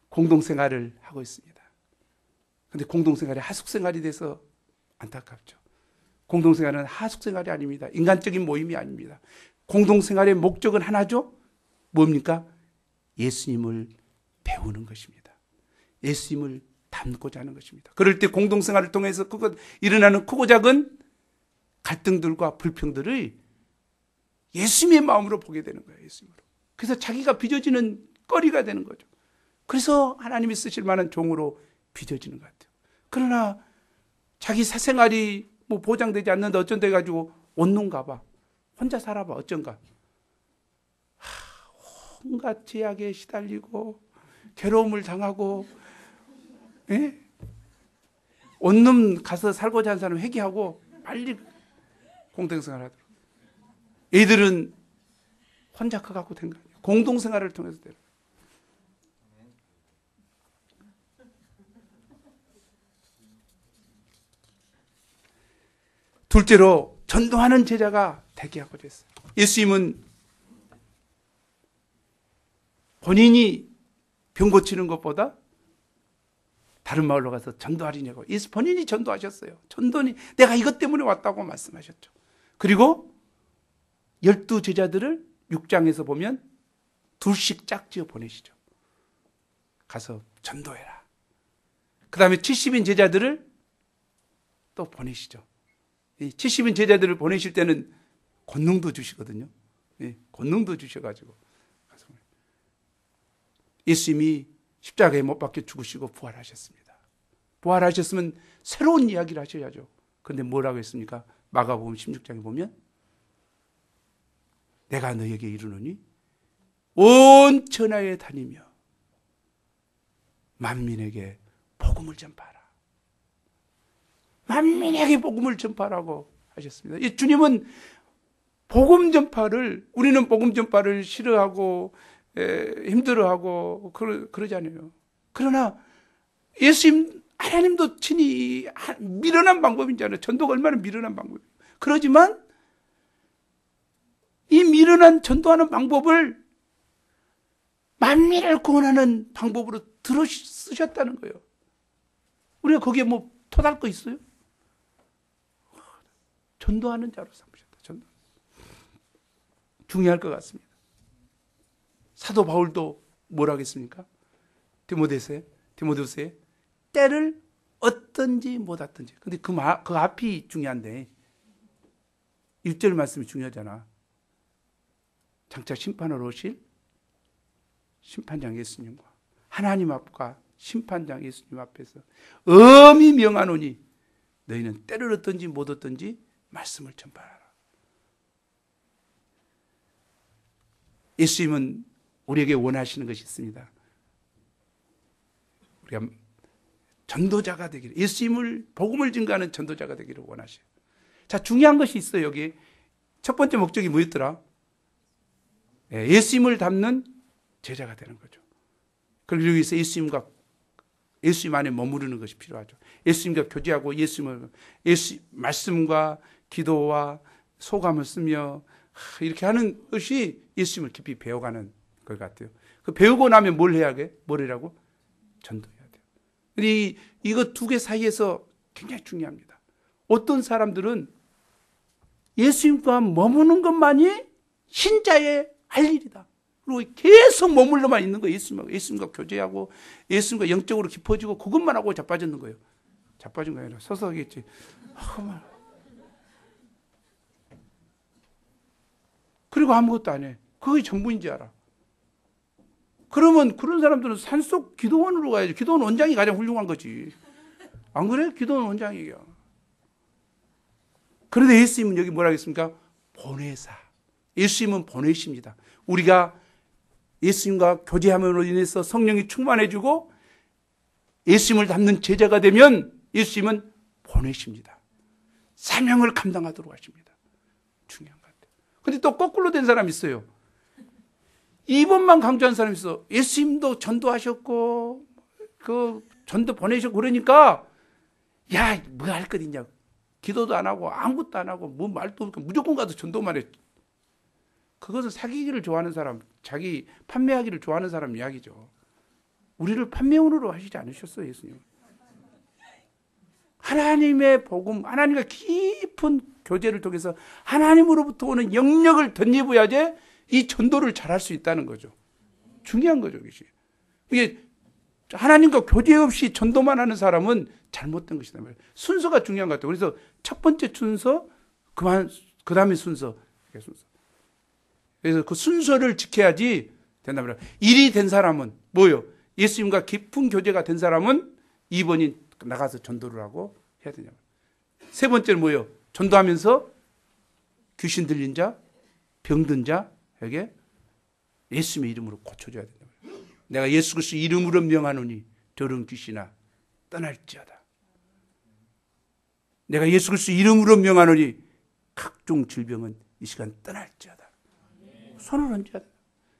공동생활을 하고 있습니다. 그런데 공동생활이 하숙생활이 돼서 안타깝죠. 공동생활은 하숙생활이 아닙니다. 인간적인 모임이 아닙니다. 공동생활의 목적은 하나죠. 뭡니까? 예수님을 배우는 것입니다. 예수님을 닮고자 하는 것입니다. 그럴 때 공동생활을 통해서 일어나는 크고 작은 갈등들과 불평들을 예수님의 마음으로 보게 되는 거예요. 예수님으로. 그래서 자기가 빚어지는 거리가 되는 거죠. 그래서 하나님이 쓰실 만한 종으로 빚어지는 것 같아요. 그러나 자기 사생활이 뭐 보장되지 않는다 어쩐다 해가지고 원룸 가봐. 혼자 살아봐. 어쩐가. 온갖 제약에 시달리고 괴로움을 당하고, 예? 원룸 가서 살고자 하는 사람 회개하고 빨리 공동생활 하도록. 애들은 혼자 커갖고 된 거예요. 공동생활을 통해서 되는 거예요. 둘째로 전도하는 제자가 되게 하고자 했어요. 예수님은 본인이 병 고치는 것보다 다른 마을로 가서 전도하리냐고. 예수 본인이 전도하셨어요. 전도니 내가 이것 때문에 왔다고 말씀하셨죠. 그리고 12 제자들을 6장에서 보면 둘씩 짝지어 보내시죠. 가서 전도해라. 그 다음에 70인 제자들을 또 보내시죠. 이 70인 제자들을 보내실 때는 권능도 주시거든요. 권능도 주셔가지고 예수님이 십자가에 못 박혀 죽으시고 부활하셨습니다. 부활하셨으면 새로운 이야기를 하셔야죠. 그런데 뭐라고 했습니까? 마가복음 16장에 보면 내가 너에게 이르노니 온 천하에 다니며 만민에게 복음을 전파하라. 만민에게 복음을 전파하라고 하셨습니다. 이 주님은 복음 전파를, 우리는 복음 전파를 싫어하고 힘들어하고 그러잖아요. 그러나 예수님, 하나님도 친히 미련한 방법이잖아요. 전도가 얼마나 미련한 방법이에요. 그러지만 이 미련한 전도하는 방법을 만민을 구원하는 방법으로 들어 쓰셨다는 거예요. 우리가 거기에 뭐 토달 거 있어요? 전도하는 자로 삼으셨다. 전도. 중요할 것 같습니다. 사도 바울도 뭐라고 했습니까? 디모데후서에 때를 어떤지 못 왔든지. 근데 그 앞이 중요한데 1절 말씀이 중요하잖아. 장차 심판하러 오실 심판장 예수님과 하나님 앞과 심판장 예수님 앞에서 엄히 명하노니 너희는 때를 얻든지 못 얻든지 말씀을 전파하라. 예수님은 우리에게 원하시는 것이 있습니다. 우리가 전도자가 되기를, 예수님을 복음을 증거하는 전도자가 되기를 원하셔요. 자, 중요한 것이 있어요. 여기 첫 번째 목적이 뭐였더라? 예수님을 닮는 제자가 되는 거죠. 그리고 여기서 예수님 안에 머무르는 것이 필요하죠. 예수님과 교제하고 예수 말씀과 기도와 소감을 쓰며 이렇게 하는 것이 예수님을 깊이 배워가는 것 같아요. 그 배우고 나면 뭘 해야 돼? 뭘 하라고? 전도해야 돼요. 근데 이거 두 개 사이에서 굉장히 중요합니다. 어떤 사람들은 예수님과 머무는 것만이 신자의 할 일이다. 그리고 계속 머물러만 있는 거예요. 예수님과 교제하고 예수님과 영적으로 깊어지고 그것만 하고 자빠졌는 거예요. 자빠진 거 아니라 서서 하겠지. 그리고 아무것도 안 해. 그게 전부인지 알아. 그러면 그런 사람들은 산속 기도원으로 가야지. 기도원 원장이 가장 훌륭한 거지. 안 그래? 기도원 원장이야. 그런데 예수님은 여기 뭐라 했습니까? 보내사. 예수님은 보내십니다. 우리가 예수님과 교제함으로 인해서 성령이 충만해지고 예수님을 닮는 제자가 되면 예수님은 보내십니다. 사명을 감당하도록 하십니다. 중요한 것 같아요. 그런데 또 거꾸로 된 사람이 있어요. 2번만 강조한 사람이 있어. 예수님도 전도하셨고 그 전도 보내셨고 그러니까 야, 뭐 할 것 있냐. 기도도 안 하고 아무것도 안 하고 뭐 말도 없고 무조건 가서 전도만 해. 그것은 사기기를 좋아하는 사람, 자기 판매하기를 좋아하는 사람 이야기죠. 우리를 판매원으로 하시지 않으셨어요, 예수님. 하나님의 복음, 하나님과 깊은 교제를 통해서 하나님으로부터 오는 영역을 덧입어야지 이 전도를 잘할 수 있다는 거죠. 중요한 거죠, 이것이. 이게 하나님과 교제 없이 전도만 하는 사람은 잘못된 것이다 말이에요. 순서가 중요한 것 같아요. 그래서 첫 번째 순서, 그 다음에 순서. 그래서 그 순서를 지켜야지 된단 말이에요. 일이 된 사람은 뭐예요? 예수님과 깊은 교제가 된 사람은 2번이 나가서 전도를 하고 해야 되냐고. 세 번째는 뭐예요? 전도하면서 귀신 들린 자, 병든 자에게 예수님의 이름으로 고쳐줘야 된다. 내가 예수 그리스도 이름으로 명하노니 더러운 귀신아 떠날지어다. 내가 예수 그리스도 이름으로 명하노니 각종 질병은 이 시간 떠날지어다. 손을 얹어야 돼.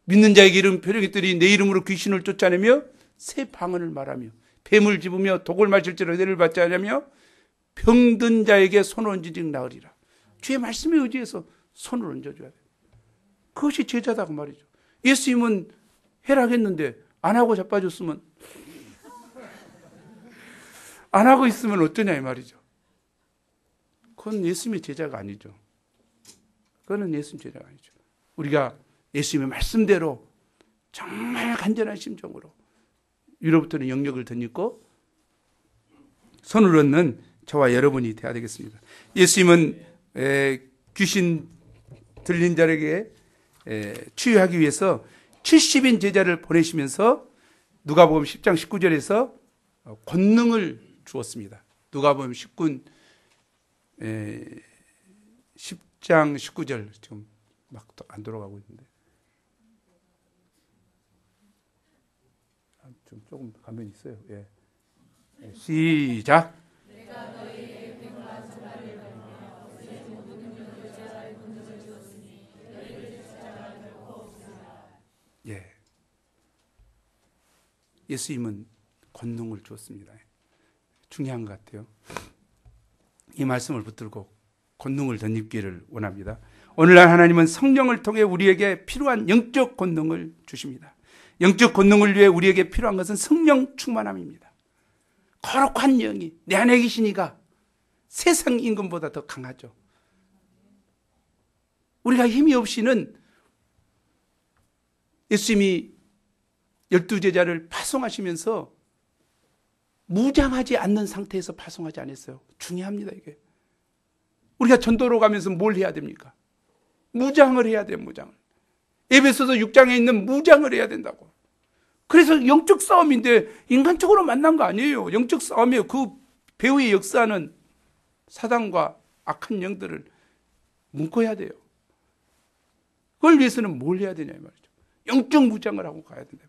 믿는 자에게 이름 표령했더니 내 이름으로 귀신을 쫓아내며 새 방언을 말하며 뱀을 집으며 독을 마실지라 은혜를 받지 않으며 병든 자에게 손을 얹은즉 나으리라. 주의 말씀에 의지해서 손을 얹어줘야 돼. 그것이 제자다 그 말이죠. 예수님은 해라겠는데 안 하고 자빠졌으면, 안 하고 있으면 어떠냐 이 말이죠. 그건 예수님의 제자가 아니죠. 그거는 예수님 제자가 아니죠. 우리가 예수님의 말씀대로 정말 간절한 심정으로 위로부터는 영역을 덧입고 손을 얻는 저와 여러분이 되어야 되겠습니다. 예수님은 귀신 들린 자에게 치유하기 위해서 70인 제자를 보내시면서 누가복음 10장 19절에서 권능을 주었습니다. 누가복음 10장 19절 지금 막 안 돌아가고 있는데 좀 조금 가면이 있어요. 예. 시작. 예. 예수님은 권능을 주었습니다. 중요한 것 같아요. 이 말씀을 붙들고 권능을 덧입기를 원합니다. 오늘날 하나님은 성령을 통해 우리에게 필요한 영적 권능을 주십니다. 영적 권능을 위해 우리에게 필요한 것은 성령 충만함입니다. 거룩한 영이 내 안에 계시니까 세상 임금보다 더 강하죠. 우리가 힘이 없이는 예수님이 12제자를 파송하시면서 무장하지 않는 상태에서 파송하지 않았어요. 중요합니다, 이게. 우리가 전도로 가면서 뭘 해야 됩니까? 무장을 해야 돼요, 무장을. 에베소서 6장에 있는 무장을 해야 된다고. 그래서 영적 싸움인데 인간적으로 만난 거 아니에요. 영적 싸움이에요. 그 배후에 역사하는 사단과 악한 영들을 묶어야 돼요. 그걸 위해서는 뭘 해야 되냐 이 말이죠. 영적 무장을 하고 가야 된다.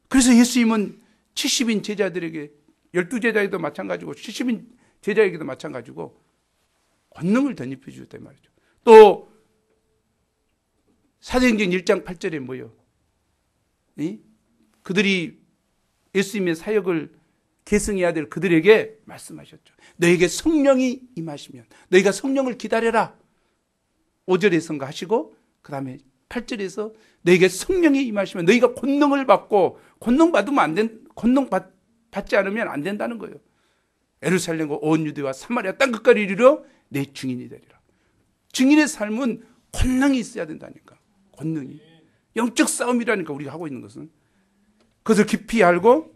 그래서 예수님은 70인 제자들에게 12제자에도 마찬가지고 70인 제자에게도 마찬가지고 권능을 덧입혀 주셨다 이 말이죠. 또 사도행전 1장 8절에 뭐요? 그들이 예수님의 사역을 계승해야 될 그들에게 말씀하셨죠. 너에게 성령이 임하시면 너희가 성령을 기다려라. 5절에선가 하시고 그 다음에 8절에서 너에게 성령이 임하시면 너희가 권능을 받고 권능 받지 않으면 안 된다는 거예요. 예루살렘과 온 유대와 사마리아 땅끝까지 이르러 내 증인이 되리라. 증인의 삶은 권능이 있어야 된다니까. 권능이. 영적 싸움이라니까 우리가 하고 있는 것은. 그것을 깊이 알고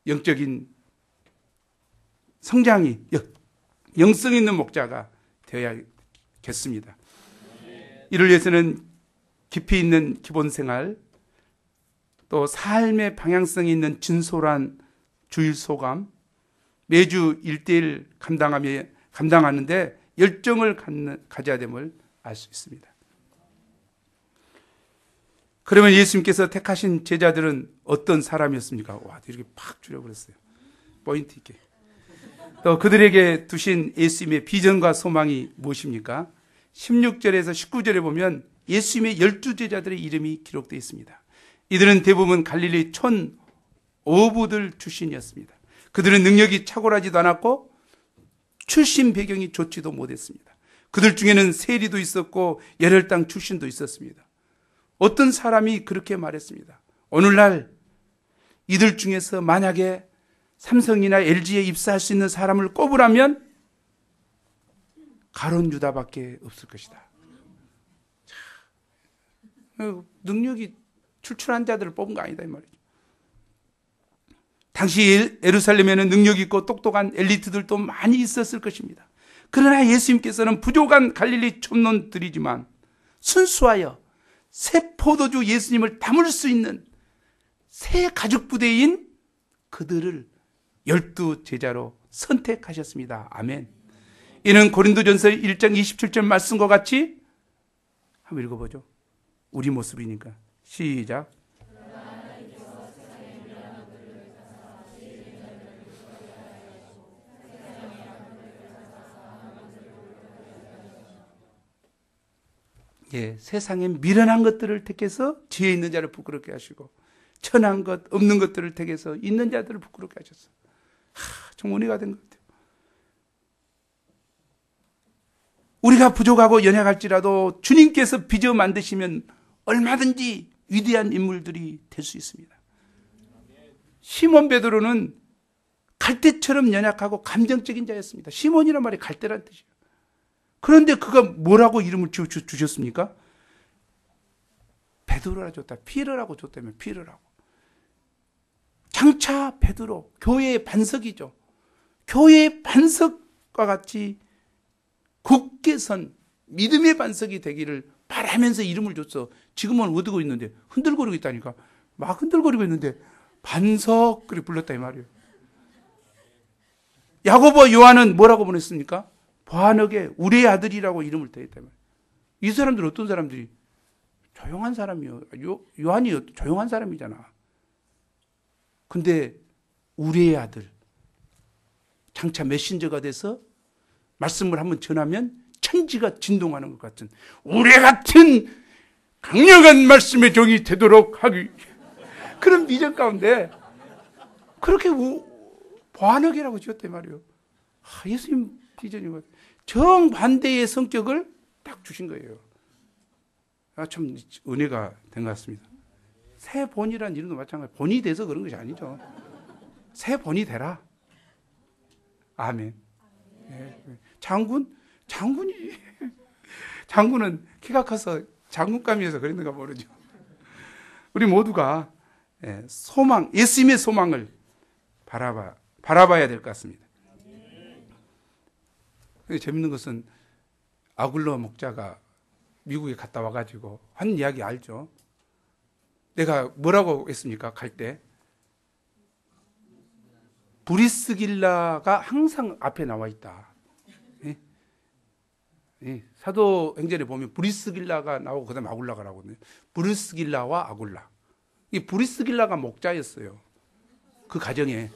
영적인 성장이 영성 있는 목자가 되어야겠습니다. 이를 위해서는 깊이 있는 기본 생활, 또 삶의 방향성이 있는 진솔한 주일 소감, 매주 1대1 감당하는데 열정을 가져야 됨을 알 수 있습니다. 그러면 예수님께서 택하신 제자들은 어떤 사람이었습니까? 와, 이렇게 팍 줄여버렸어요. 포인트 있게. 또 그들에게 두신 예수님의 비전과 소망이 무엇입니까? 16절에서 19절에 보면 예수님의 12제자들의 이름이 기록되어 있습니다. 이들은 대부분 갈릴리 촌 어부들 출신이었습니다. 그들은 능력이 탁월하지도 않았고 출신 배경이 좋지도 못했습니다. 그들 중에는 세리도 있었고 열혈당 출신도 있었습니다. 어떤 사람이 그렇게 말했습니다. 오늘날 이들 중에서 만약에 삼성이나 LG에 입사할 수 있는 사람을 꼽으라면 가론 유다밖에 없을 것이다. 능력이 출출한 자들을 뽑은 거 아니다 이 말이죠. 당시 예루살렘에는 능력 있고 똑똑한 엘리트들도 많이 있었을 것입니다. 그러나 예수님께서는 부족한 갈릴리 촌놈들이지만 순수하여 새 포도주 예수님을 담을 수 있는 새 가죽 부대인 그들을 12제자로 선택하셨습니다. 아멘. 이는 고린도전서 1장 27절 말씀과 같이 한번 읽어보죠. 우리 모습이니까. 시작. 예, 세상에 미련한 것들을 택해서 지혜 있는 자를 부끄럽게 하시고 천한 것, 없는 것들을 택해서 있는 자들을 부끄럽게 하셨어요. 좀 은혜가 된 것 같아요. 우리가 부족하고 연약할지라도 주님께서 빚어 만드시면 얼마든지 위대한 인물들이 될 수 있습니다. 시몬 베드로는 갈대처럼 연약하고 감정적인 자였습니다. 시몬이란 말이 갈대란 뜻이에요. 그런데 그가 뭐라고 이름을 주셨습니까? 베드로라 줬다. 피르라고 줬다며. 피르라고. 장차 베드로, 교회의 반석이죠. 교회의 반석과 같이 굳게 선 믿음의 반석이 되기를 바라면서 이름을 줬어. 지금은 어디고 있는데 흔들거리고 있다니까. 막 흔들거리고 있는데 반석 그렇게 불렀다 이 말이에요. 야고보 요한은 뭐라고 보냈습니까? 보아너게 우리의 아들이라고 이름을 대했다 이 말이에요. 이 사람들은 어떤 사람들이? 조용한 사람이요. 요한이 조용한 사람이잖아. 근데 우리의 아들, 장차 메신저가 돼서 말씀을 한번 전하면 천지가 진동하는 것 같은 우리 같은 강력한 말씀의 종이 되도록 하기, 그런 비전 가운데 그렇게 보아너게라고 지었단 말이에요. 예수님 비전이 정반대의 성격을 딱 주신 거예요. 참 은혜가 된 것 같습니다. 새 본이란 이름도 마찬가지. 본이 돼서 그런 것이 아니죠. 새 본이 되라. 아멘. 네. 장군은 키가 커서 장군감이어서 그랬는가 모르죠. 우리 모두가 소망, 예수님의 소망을 바라봐야 될 것 같습니다. 재밌는 것은 아굴러 목자가 미국에 갔다 와가지고 한 이야기 알죠? 내가 뭐라고 했습니까? 갈 때 브리스길라가 항상 앞에 나와 있다. 사도행전에 보면 브리스길라가 나오고 그다음에 아굴라가 나오거든요. 브리스길라와 아굴라. 이 브리스길라가 목자였어요. 그 가정에.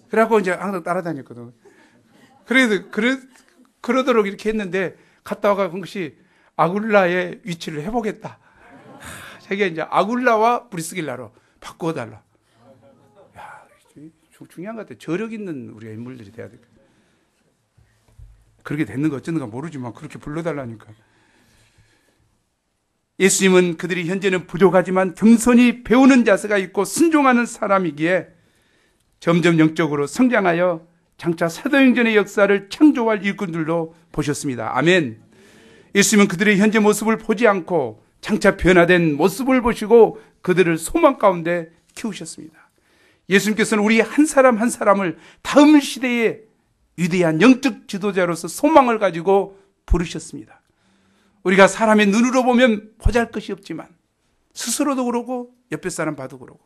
그래갖고 이제 항상 따라다녔거든. 그러도록 이렇게 했는데 갔다 와가 그 것이 아굴라의 위치를 해보겠다. 자기가 이제 아굴라와 브리스길라로 바꿔달라. 야, 중요한 것 같아. 저력 있는 우리가 인물들이 돼야 돼. 그렇게 됐는 거 어쩌는가 모르지만 그렇게 불러달라니까. 예수님은 그들이 현재는 부족하지만 겸손히 배우는 자세가 있고 순종하는 사람이기에 점점 영적으로 성장하여 장차 사도행전의 역사를 창조할 일꾼들로 보셨습니다. 아멘. 예수님은 그들의 현재 모습을 보지 않고 장차 변화된 모습을 보시고 그들을 소망 가운데 키우셨습니다. 예수님께서는 우리 한 사람 한 사람을 다음 시대의 위대한 영적 지도자로서 소망을 가지고 부르셨습니다. 우리가 사람의 눈으로 보면 보잘것이 없지만 스스로도 그러고 옆에 사람 봐도 그러고,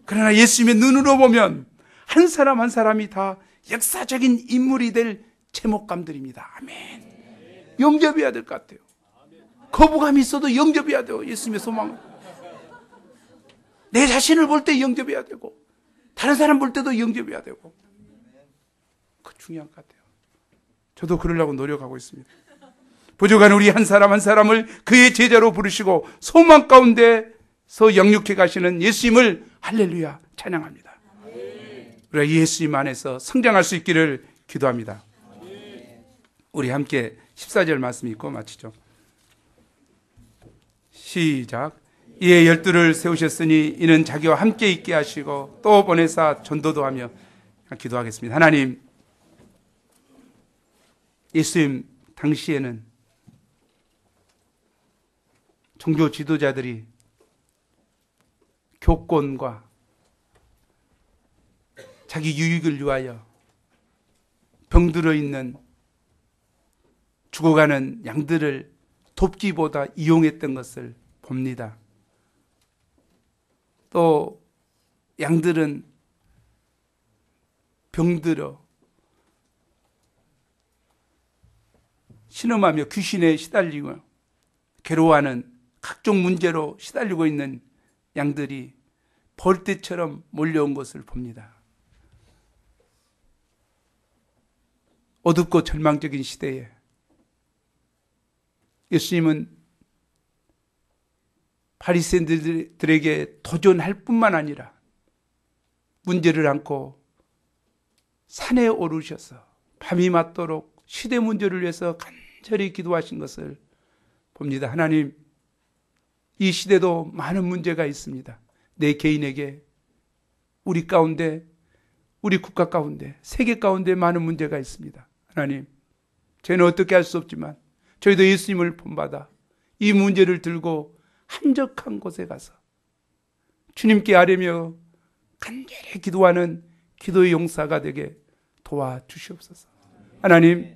그러나 예수님의 눈으로 보면 한 사람 한 사람이 다 역사적인 인물이 될 제목감들입니다. 아멘. 영접해야 될 것 같아요. 거부감이 있어도 영접해야 돼요. 예수님의 소망을. 내 자신을 볼 때 영접해야 되고 다른 사람 볼 때도 영접해야 되고, 그 중요한 것 같아요. 저도 그러려고 노력하고 있습니다. 부족한 우리 한 사람 한 사람을 그의 제자로 부르시고 소망 가운데서 영육해 가시는 예수님을 할렐루야 찬양합니다. 우리가 예수님 안에서 성장할 수 있기를 기도합니다. 우리 함께 14절 말씀 읽고 마치죠. 시작. 이에 12를 세우셨으니 이는 자기와 함께 있게 하시고 또 보내사 전도도 하며. 기도하겠습니다. 하나님, 예수님 당시에는 종교 지도자들이 교권과 자기 유익을 위하여 병들어 있는 죽어가는 양들을 돕기보다 이용했던 것을 봅니다. 또 양들은 병들어 신음하며 귀신에 시달리고 괴로워하는 각종 문제로 시달리고 있는 양들이 벌떼처럼 몰려온 것을 봅니다. 어둡고 절망적인 시대에 예수님은 바리새인들에게 도전할 뿐만 아니라 문제를 안고 산에 오르셔서 밤이 맞도록 시대 문제를 위해서 간절히 기도하신 것을 봅니다. 하나님, 이 시대도 많은 문제가 있습니다. 내 개인에게, 우리 가운데, 우리 국가 가운데, 세계 가운데 많은 문제가 있습니다. 하나님, 저희는 어떻게 할 수 없지만 저희도 예수님을 본받아 이 문제를 들고 한적한 곳에 가서 주님께 아뢰며 간절히 기도하는 기도의 용사가 되게 도와주시옵소서. 하나님,